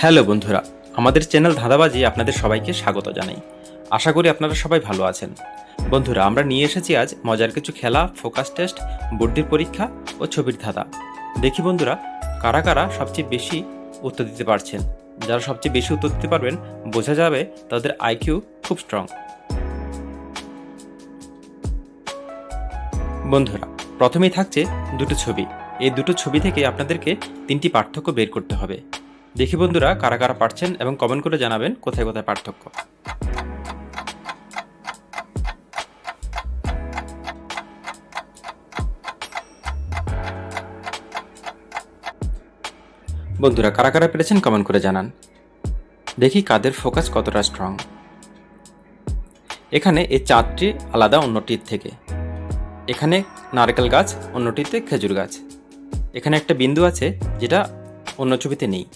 Hello বন্ধুরা, আমাদের channel ধাঁধাবাজি আপনাদের সবাইকে স্বাগত জানাই। আশা করি আপনারা সবাই ভালো আছেন। বন্ধুরা, আমরা নিয়ে এসেছি আজ মজার কিছু খেলা, ফোকাস টেস্ট, বুদ্ধির পরীক্ষা ও ছবির ধাঁধা। দেখি বন্ধুরা, কারা কারা সবচেয়ে বেশি উত্তর দিতে পারছেন। যারা সবচেয়ে বেশি উত্তর দিতে পারবেন, বোঝা যাবে তাদের আইকিউ খুব স্ট্রং। বন্ধুরা, প্রথমেই থাকছে দুটো ছবি। এই দুটো ছবি থেকে আপনাদেরকে তিনটি পার্থক্য বের করতে হবে। দেখি বন্ধুরা, কারা কারা পারছেন এবং কমেন্ট করে জানাবেন কোথায় কোথায় পার্থক্য। বন্ধুরা, কারা কারা পেরেছেন কমেন্ট করে জানান। দেখি কাদের ফোকাস কতটা স্ট্রং। এখানে এই চাঁদটি আলাদা অন্যটির থেকে। এখানে নারকেল গাছ, অন্যটিতে খেজুর গাছ। এখানে একটা বিন্দু আছে যেটা অন্য ছবিতে নেই।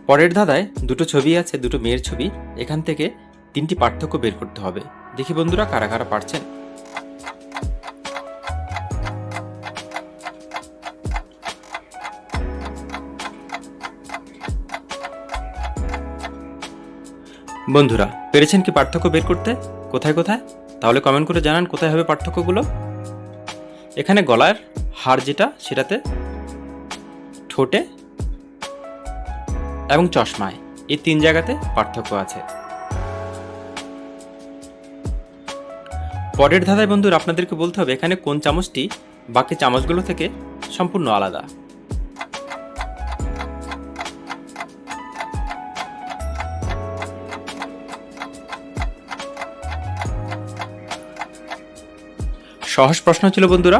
পরের ধাঁধায় দুটো ছবি আছে, দুটো মেয়ের ছবি। এখান থেকে তিনটি পার্থক্য বের করতে হবে। দেখি বন্ধুরা, কারা কারা পারছেন। বন্ধুরা, পেরেছেন কি পার্থক্য বের করতে? কোথায় কোথায়? তাহলে কমেন্ট করে জানান কোথায় হবে পার্থক্যগুলো। এখানে গলার হার যেটা, সেটাতে, ঠোঁটে এবং চশমায়, এই তিন জায়গাতে পার্থক্য আছে। পরের ধাঁধায় বন্ধুরা আপনাদেরকে বলতে হবে এখানে কোন চামচটি বাকি চামচগুলো থেকে সম্পূর্ণ আলাদা। সহজ প্রশ্ন ছিল বন্ধুরা,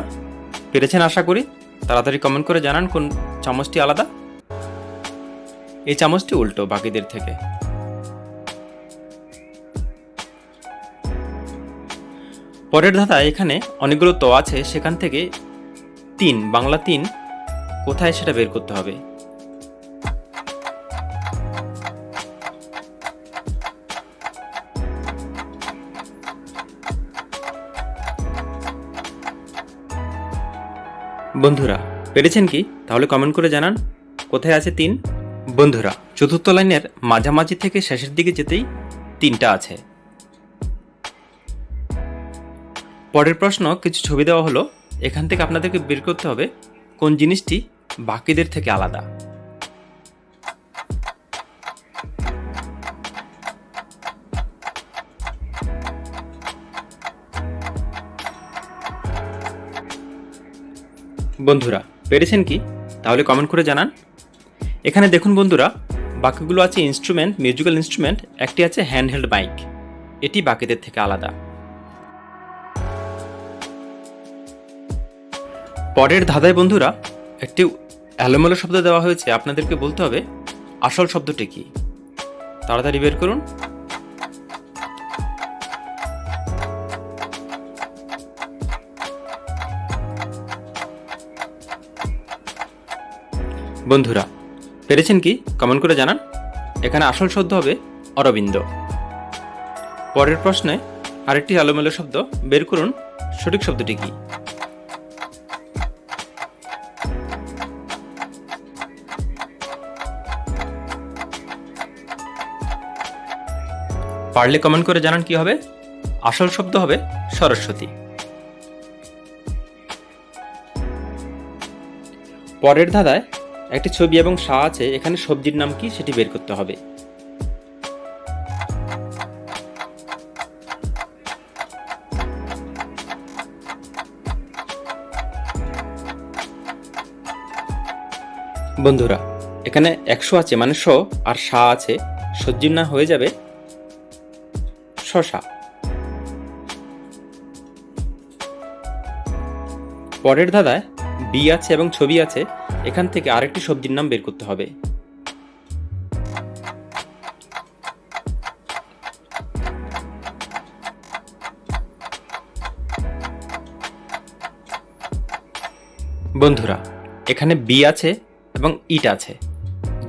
পেরেছেন আশা করি। তাড়াতাড়ি কমেন্ট করে জানান কোন চামচটি আলাদা। এই চামচটি উল্টো বাকিদের থেকে। পরের ধাঁধায় এখানে অনেকগুলো ত আছে, সেখান থেকে তিন, বাংলা তিন কোথায় সেটা বের করতে হবে। বন্ধুরা, পেরেছেন কি? তাহলে কমেন্ট করে জানান কোথায় আছে তিন। বন্ধুরা, চতুর্থ লাইনের মাঝামাঝি থেকে শেষের দিকে যেতেই তিনটা আছে। পরের প্রশ্ন, কিছু ছবি দেওয়া হলো, এখান থেকে আপনাদেরকে বের করতে হবে কোন জিনিসটি বাকিদের থেকে আলাদা। বন্ধুরা, পেরেছেন কি? তাহলে কমেন্ট করে জানান। এখানে দেখুন বন্ধুরা, বাকিগুলো আছে ইনস্ট্রুমেন্ট, মিউজিক্যাল ইনস্ট্রুমেন্ট, একটি আছে হ্যান্ডহেল্ড মাইক। এটি বাকিদের থেকে আলাদা। পরের ধাঁধায় বন্ধুরা একটি এলোমেলো শব্দ দেওয়া হয়েছে, আপনাদেরকে বলতে হবে আসল শব্দটি কি। তাড়াতাড়ি বের করুন। বন্ধুরা, পেরেছেন কি? কমেন্ট করে জানান। এখানে আসল শব্দ হবে অরবিন্দ। পরের প্রশ্নে আরেকটি এলোমেলো শব্দ, বের করুন সঠিক শব্দটি কি। পারলে কমেন্ট করে জানান কি হবে। আসল শব্দ হবে সরস্বতী। পরের ধাঁধায় একটি ছবি এবং সা আছে, এখানে সবজির নাম কি সেটি বের করতে হবে। বন্ধুরা, এখানে 100 আছে মানে শ, আর সা আছে, সবজির নাম হয়ে যাবে শশা। পরের ধাঁধায় বি আছে এবং ছবি আছে, এখান থেকে আরেকটি সবজির নাম বের করতে হবে। বন্ধুরা, এখানে বি আছে এবং ইট আছে,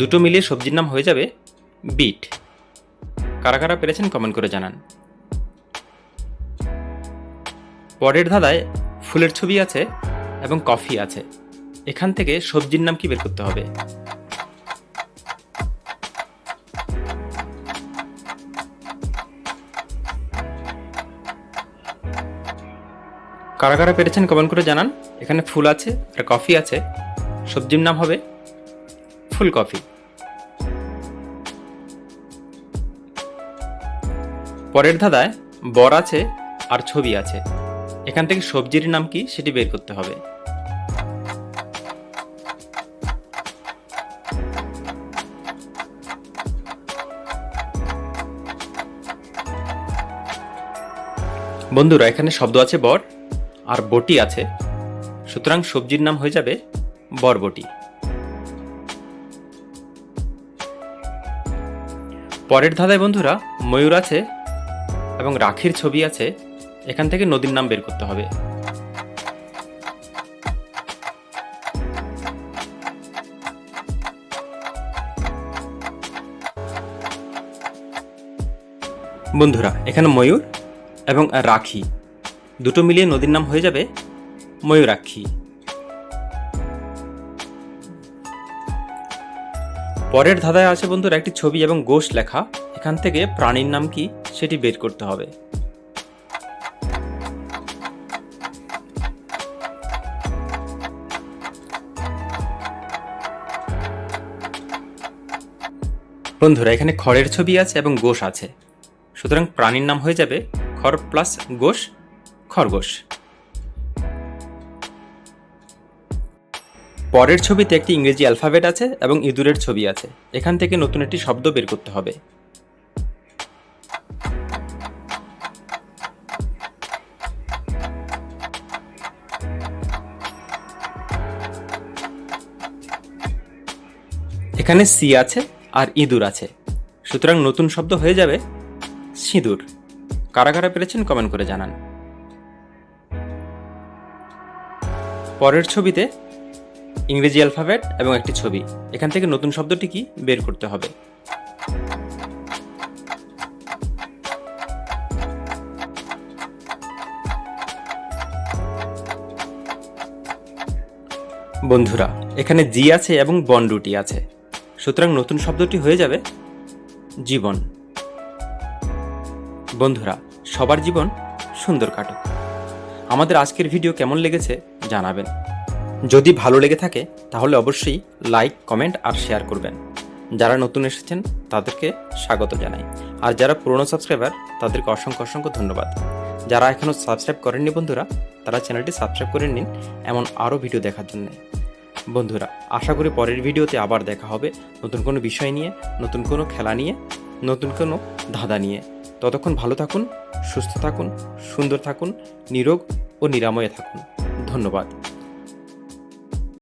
দুটো মিলিয়ে সবজির নাম হয়ে যাবে বিট। কারা কারা পেরেছেন কমেন্ট করে জানান। পরের ধাঁধায় ফুলের ছবি আছে এবং কফি আছে, এখান থেকে সবজির নাম কি বের করতে হবে। কারা কারা পেরেছেন কমেন্ট করে জানান। এখানে ফুল আছে আর কফি আছে, সবজির নাম হবে ফুলকপি। পরের ধাঁধায় বর আছে আর ছবি আছে, এখান থেকে সবজির নাম কি সেটি বের করতে হবে। বন্ধুরা এখানে শব্দ আছে বর আর বটি আছে, সুতরাং সবজির নাম হয়ে যাবে বরবটি। পরের ধাঁধায় বন্ধুরা ময়ূর আছে এবং রাখির ছবি আছে, এখান থেকে নদীর নাম বের করতে হবে। বন্ধুরা এখানে ময়ূর এবং রাখি দুটো মিলিয়ে নদীর নাম হয়ে যাবে ময়ূরাক্ষী। পরের ধাঁধায় আছে বন্ধুরা একটি ছবি এবং গোশ লেখা, এখান থেকে প্রাণীর নাম কি সেটি বের করতে হবে। বন্ধুরা এখানে খড়ের ছবি আছে এবং গোশ আছে, সুতরাং প্রাণীর নাম হয়ে যাবে খড় প্লাস গোশ, খরগোশ। পরের ছবিতে একটি ইংরেজি অ্যালফাবেট আছে এবং ইঁদুরের ছবি আছে, এখান থেকে নতুন একটি শব্দ বের করতে হবে। এখানে সি আছে আর ইঁদুর আছে, সুতরাং নতুন শব্দ হয়ে যাবে সিঁদুর। কারা কারা পেরেছেন কমেন্ট করে জানান। পরের ছবিতে ইংরেজি অ্যালফাবেট এবং একটি ছবি, এখান থেকে নতুন শব্দটি কি বের করতে হবে। বন্ধুরা এখানে জি আছে এবং বনরুটি আছে, সুতরাং নতুন শব্দটি হয়ে যাবে জীবন। বন্ধুরা সবার জীবন সুন্দর কাটুক। আমাদের আজকের ভিডিও কেমন লেগেছে জানাবেন। যদি ভালো লেগে থাকে তাহলে অবশ্যই লাইক, কমেন্ট আর শেয়ার করবেন। যারা নতুন এসেছেন তাদেরকে স্বাগত জানাই, আর যারা পুরনো সাবস্ক্রাইবার তাদেরকে অসংখ্য অসংখ্য ধন্যবাদ। যারা এখনও সাবস্ক্রাইব করেননি বন্ধুরা, তারা চ্যানেলটি সাবস্ক্রাইব করে নিন এমন আরও ভিডিও দেখার জন্য। বন্ধুরা আশা করি পরের ভিডিওতে আবার দেখা হবে নতুন কোনো বিষয় নিয়ে, নতুন কোনো খেলা নিয়ে, নতুন কোনো ধাঁধা নিয়ে। ততক্ষণ ভালো থাকুন, সুস্থ থাকুন, সুন্দর থাকুন, নিরোগ ও নিরাময়ে থাকুন। ধন্যবাদ।